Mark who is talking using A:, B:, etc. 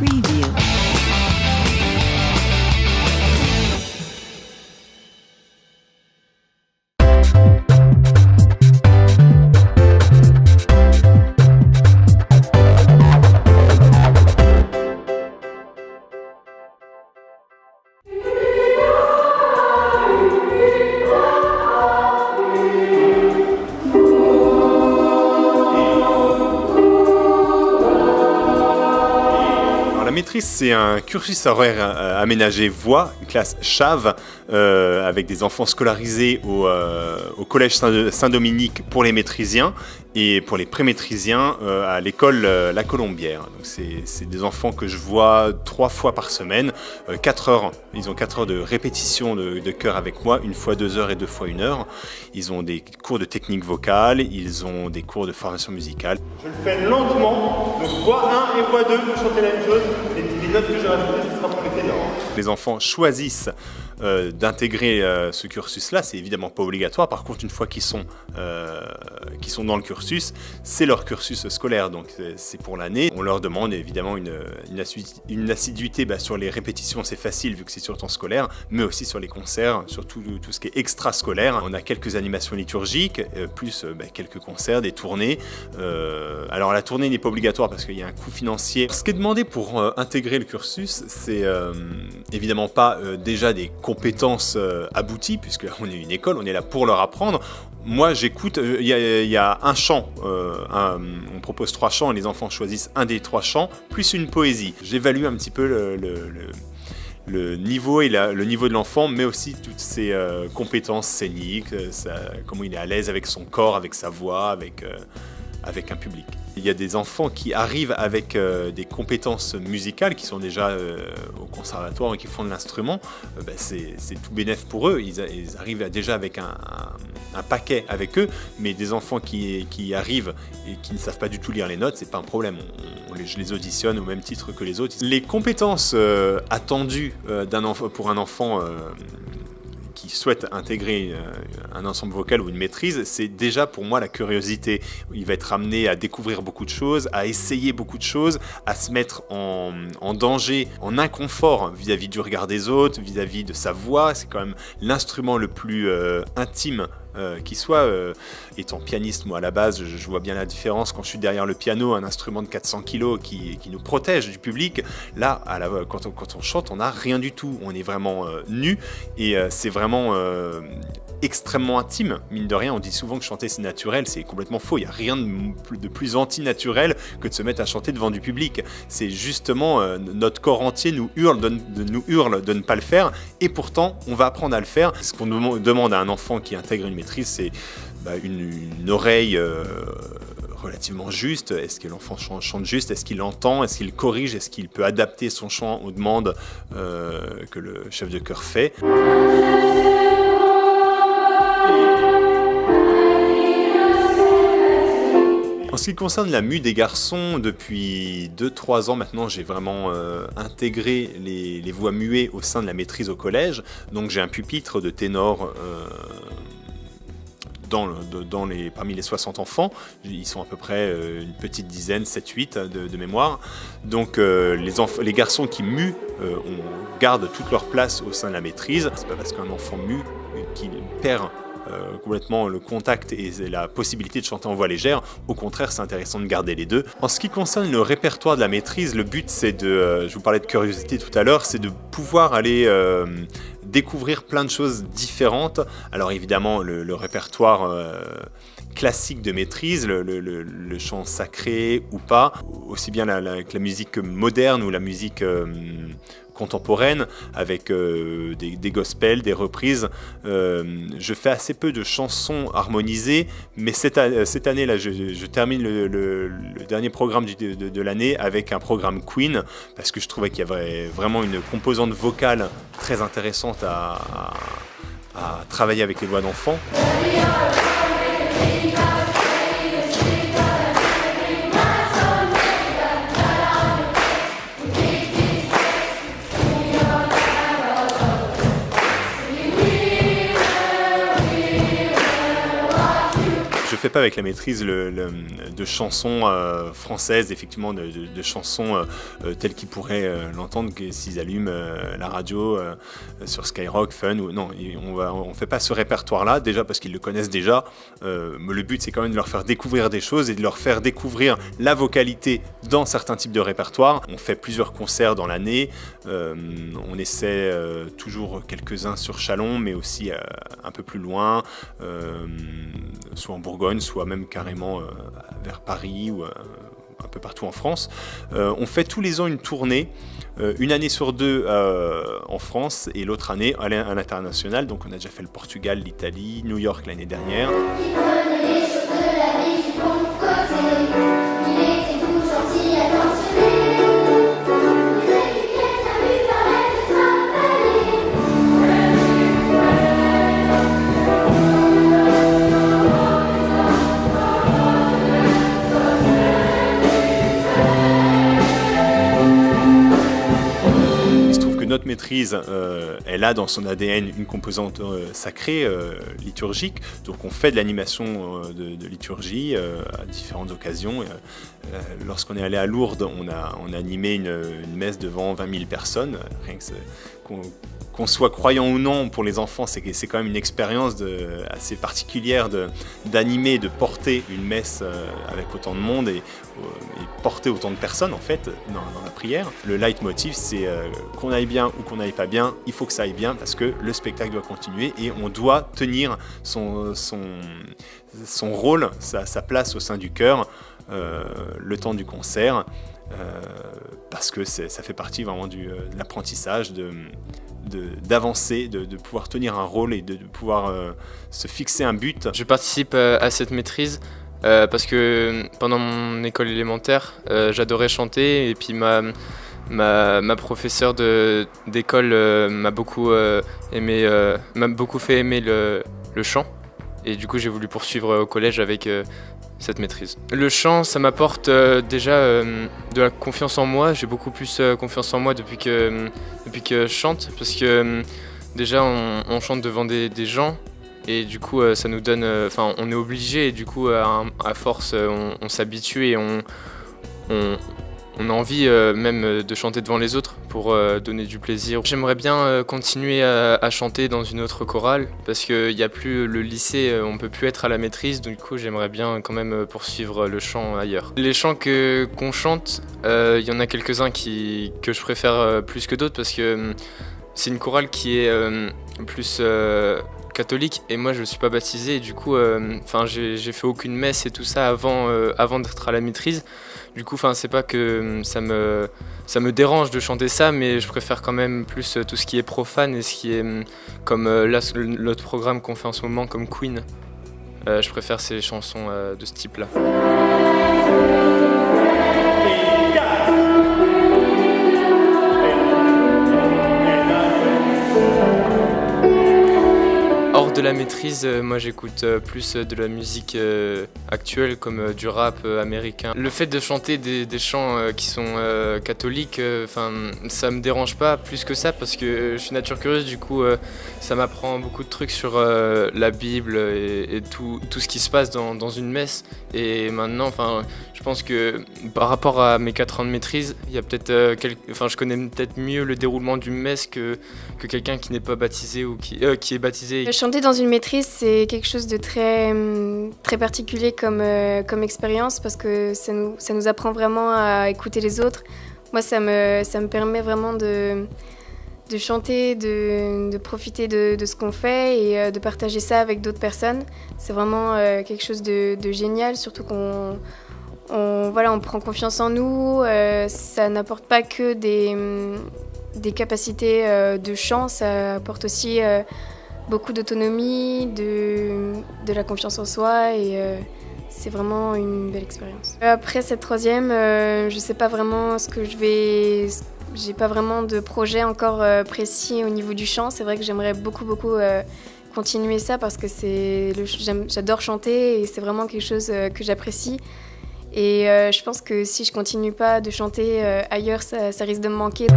A: Preview.
B: La maîtrise, c'est un cursus horaire aménagé voix, une classe chave, avec des enfants scolarisés au collège Saint-Dominique pour les maîtrisiens et pour les pré-maîtrisiens à l'école La Colombière. Donc c'est des enfants que je vois 3 fois par semaine, 4 heures. Ils ont 4 heures de répétition de chœur avec moi, une fois 2 heures et 2 fois 1 heure. Ils ont des cours de technique vocale, ils ont des cours de formation musicale. Je le fais lentement, donc voix 1 et voix 2 pour chanter la même chose. Les notes que j'ai rajoutées, ce sera pour les ténors. Les enfants choisissent d'intégrer ce cursus-là, c'est évidemment pas obligatoire. Par contre, une fois qu'ils sont dans le cursus, c'est leur cursus scolaire, donc c'est pour l'année. On leur demande évidemment une assiduité sur les répétitions, c'est facile vu que c'est sur le temps scolaire, mais aussi sur les concerts, sur tout ce qui est extrascolaire. On a quelques animations liturgiques, plus quelques concerts, des tournées. Alors la tournée n'est pas obligatoire parce qu'il y a un coût financier. Ce qui est demandé pour intégrer le cursus, c'est évidemment pas déjà des compétences abouties, puisque on est une école, on est là pour leur apprendre. Moi, j'écoute, il y a un chant, on propose 3 chants et les enfants choisissent un des 3 chants, plus une poésie. J'évalue un petit peu le niveau et le niveau de l'enfant, mais aussi toutes ses compétences scéniques, comment il est à l'aise avec son corps, avec sa voix, avec un public. Il y a des enfants qui arrivent avec des compétences musicales, qui sont déjà au conservatoire et qui font de l'instrument. C'est tout bénef pour eux. Ils arrivent déjà avec un paquet avec eux, mais des enfants qui arrivent et qui ne savent pas du tout lire les notes, c'est pas un problème. Je les auditionne au même titre que les autres. Les compétences attendues pour un enfant qui souhaite intégrer un ensemble vocal ou une maîtrise, c'est déjà pour moi la curiosité. Il va être amené à découvrir beaucoup de choses, à essayer beaucoup de choses, à se mettre en danger, en inconfort vis-à-vis du regard des autres, vis-à-vis de sa voix. C'est quand même l'instrument le plus intime qui soit. Étant pianiste, moi à la base, je vois bien la différence quand je suis derrière le piano, un instrument de 400 kg qui nous protège du public. Là, quand on chante, on n'a rien du tout. On est vraiment nu et c'est vraiment extrêmement intime. Mine de rien, on dit souvent que chanter c'est naturel, c'est complètement faux. Il n'y a rien de plus anti-naturel que de se mettre à chanter devant du public. C'est justement notre corps entier nous hurle de ne pas le faire, et pourtant on va apprendre à le faire. Ce qu'on demande à un enfant qui intègre une maîtrise, c'est une oreille relativement juste. Est-ce que l'enfant chante juste? Est-ce qu'il entend? Est-ce qu'il corrige? Est-ce qu'il peut adapter son chant aux demandes que le chef de chœur fait? En ce qui concerne la mue des garçons, depuis 2-3 ans maintenant, j'ai vraiment intégré les voix muées au sein de la maîtrise au collège. Donc j'ai un pupitre de ténor parmi les 60 enfants. Ils sont à peu près une petite dizaine, 7-8 de mémoire. Donc les garçons qui muent gardent toute leur place au sein de la maîtrise. C'est pas parce qu'un enfant mue qu'il perd complètement le contact et la possibilité de chanter en voix légère. Au contraire, c'est intéressant de garder les deux. En ce qui concerne le répertoire de la maîtrise, le but c'est je vous parlais de curiosité tout à l'heure, c'est de pouvoir aller découvrir plein de choses différentes. Alors évidemment, le répertoire classique de maîtrise, le chant sacré ou pas, aussi bien que la musique moderne ou la musique contemporaine, avec des gospels, des reprises. Je fais assez peu de chansons harmonisées, mais cette année-là, je termine le dernier programme de l'année avec un programme Queen, parce que je trouvais qu'il y avait vraiment une composante vocale très intéressante à travailler avec les voix d'enfants. Je fais pas avec la maîtrise de chansons françaises, effectivement, de chansons telles qu'ils pourraient l'entendre s'ils allument la radio sur Skyrock, Fun. Non, on fait pas ce répertoire-là, déjà parce qu'ils le connaissent déjà. Mais le but, c'est quand même de leur faire découvrir des choses et de leur faire découvrir la vocalité dans certains types de répertoires. On fait plusieurs concerts dans l'année. On essaie toujours quelques-uns sur Châlons, mais aussi un peu plus loin, soit en Bourgogne, soit même carrément vers Paris ou un peu partout en France. On fait tous les ans une tournée, une année sur deux en France et l'autre année à l'international. Donc on a déjà fait le Portugal, l'Italie, New York l'année dernière. Notre maîtrise, elle a dans son ADN une composante sacrée, liturgique. Donc on fait de l'animation de liturgie à différentes occasions. Lorsqu'on est allé à Lourdes, on a animé une messe devant 20 000 personnes. Rien que qu'on soit croyant ou non, pour les enfants, c'est quand même une expérience assez particulière d'animer, de porter une messe avec autant de monde et porter autant de personnes en fait dans la prière. Le leitmotiv, c'est qu'on aille bien ou qu'on n'aille pas bien, il faut que ça aille bien parce que le spectacle doit continuer et on doit tenir son rôle, sa place au sein du chœur le temps du concert parce que ça fait partie vraiment de l'apprentissage d'avancer, de pouvoir tenir un rôle et de pouvoir se fixer un but.
A: Je participe à cette maîtrise parce que pendant mon école élémentaire, j'adorais chanter et puis ma professeure d'école m'a beaucoup fait aimer le chant et du coup j'ai voulu poursuivre au collège avec cette maîtrise. Le chant, ça m'apporte déjà de la confiance en moi. J'ai beaucoup plus confiance en moi depuis que je chante parce que déjà on chante devant des gens et du coup ça nous donne, on est obligé et du coup à force on s'habitue et on a envie même de chanter devant les autres pour donner du plaisir. J'aimerais bien continuer à chanter dans une autre chorale parce qu'il n'y a plus le lycée, on ne peut plus être à la maîtrise, donc du coup j'aimerais bien quand même poursuivre le chant ailleurs. Les chants qu'on chante, il y en a quelques-uns que je préfère plus que d'autres parce que c'est une chorale qui est plus catholique et moi je ne suis pas baptisé et du coup j'ai fait aucune messe et tout ça avant d'être à la maîtrise. Du coup, c'est pas que ça me dérange de chanter ça, mais je préfère quand même plus tout ce qui est profane et ce qui est comme là, l'autre programme qu'on fait en ce moment, comme Queen. Je préfère ces chansons de ce type-là. Hors de la maîtrise, moi j'écoute plus de la musique actuelle comme du rap américain. Le fait de chanter des chants qui sont catholiques, ça me dérange pas plus que ça parce que je suis nature curieuse, du coup ça m'apprend beaucoup de trucs sur la Bible et tout ce qui se passe dans une messe. Et maintenant, je pense que par rapport à mes 4 ans de maîtrise, il y a peut-être je connais peut-être mieux le déroulement d'une messe que quelqu'un qui n'est pas baptisé ou qui est baptisé.
C: Chanter dans une maîtrise, c'est quelque chose de très, très particulier comme expérience parce que ça nous apprend vraiment à écouter les autres. Moi, ça me permet vraiment de chanter, de profiter de ce qu'on fait et de partager ça avec d'autres personnes. C'est vraiment quelque chose de génial, surtout qu'on prend confiance en nous. Ça n'apporte pas que des capacités de chant, ça apporte aussi beaucoup d'autonomie, de la confiance en soi et c'est vraiment une belle expérience. Après cette troisième, je sais pas vraiment j'ai pas vraiment de projet encore précis au niveau du chant. C'est vrai que j'aimerais beaucoup continuer ça parce que j'adore chanter et c'est vraiment quelque chose que j'apprécie. Et je pense que si je continue pas de chanter ailleurs, ça risque de me manquer.